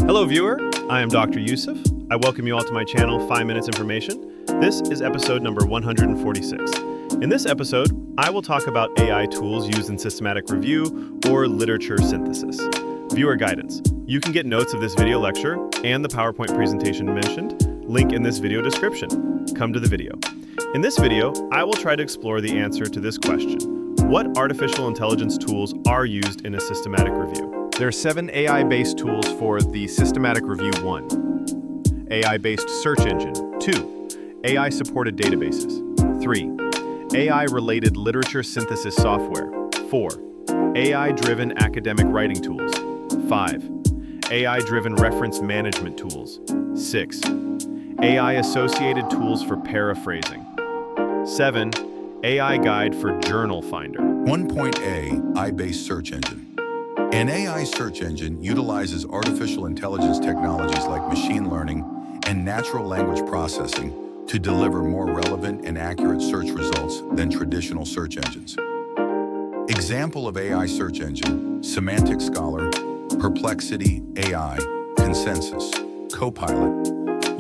Hello viewer, I am Dr. Yusuf. I welcome you all to my channel 5 Minutes Information. This is episode number 146. In this episode, I will talk about AI tools used in systematic review or literature synthesis. Viewer guidance. You can get notes of this video lecture and the PowerPoint presentation mentioned, link in this video description. Come to the video. In this video, I will try to explore the answer to this question. What artificial intelligence tools are used in a systematic review? There are 7 AI-based tools for the systematic review. 1. AI-based search engine. 2. AI-supported databases. 3. AI-related literature synthesis software. 4. AI-driven academic writing tools. 5. AI-driven reference management tools. 6. AI-associated tools for paraphrasing. 7. AI guide for journal finder. 1.A AI-based search engine. An AI search engine utilizes artificial intelligence technologies like machine learning and natural language processing to deliver more relevant and accurate search results than traditional search engines. Example of AI search engine: Semanticscholar, perplexityai, Consensus, copilot,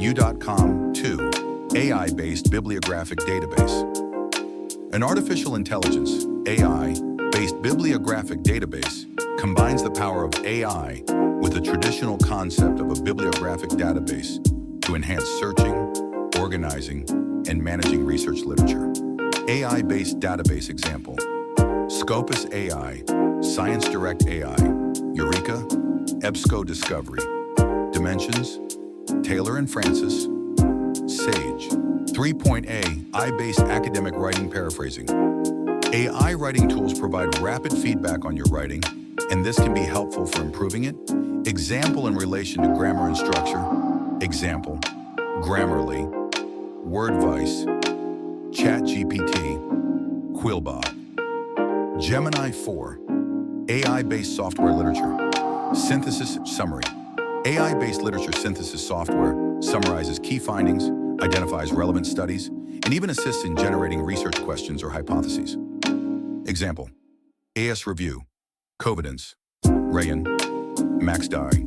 u.com. 2. AI-based bibliographic database. An artificial intelligence, AI-based bibliographic database combines the power of AI with the traditional concept of a bibliographic database to enhance searching, organizing, and managing research literature. AI-based database example: Scopus AI, Science Direct AI, Eureka, EBSCO Discovery, Dimensions, Taylor and Francis, Sage. 3.A AI-based academic writing paraphrasing. AI writing tools provide rapid feedback on your writing, and this can be helpful for improving it. Example in relation to grammar and structure. Example: Grammarly, Wordvice, ChatGPT, Quillbot. Gemini 4. AI-based software literature. Synthesis summary. AI-based literature synthesis software summarizes key findings, identifies relevant studies, and even assists in generating research questions or hypotheses. Example: AS Review, Covidence, Rayon, MaxDI,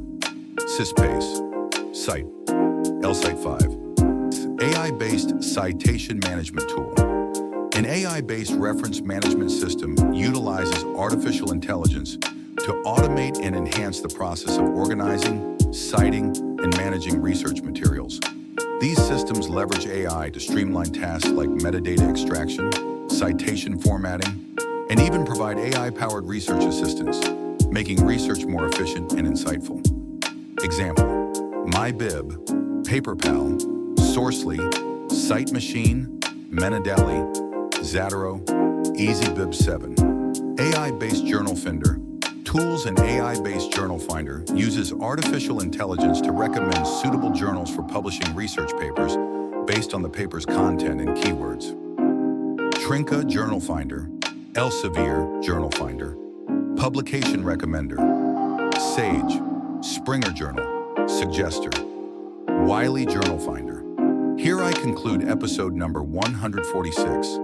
SysPace, Cite, LCite 5. AI-based citation management tool. An AI-based reference management system utilizes artificial intelligence to automate and enhance the process of organizing, citing, and managing research materials. These systems leverage AI to streamline tasks like metadata extraction, citation formatting, and even provide AI-powered research assistance, making research more efficient and insightful. Example: MyBib, PaperPal, Sourcely, Cite Machine, Menadeli, Zataro, EasyBib 7. AI-based journal finder. Tools and AI-based journal finder uses artificial intelligence to recommend suitable journals for publishing research papers based on the paper's content and keywords. Trinka Journal Finder, Elsevier Journal Finder, Publication Recommender, Sage, Springer Journal, Suggester, Wiley Journal Finder. Here I conclude episode number 146.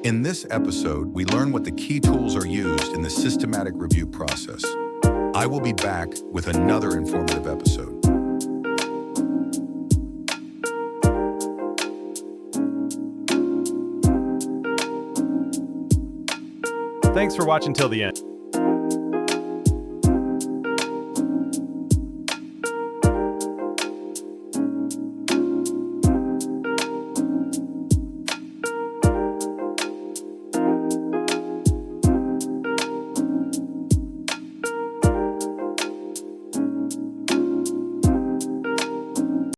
In this episode, we learn what the key tools are used in the systematic review process. I will be back with another informative episode. Thanks for watching till the end.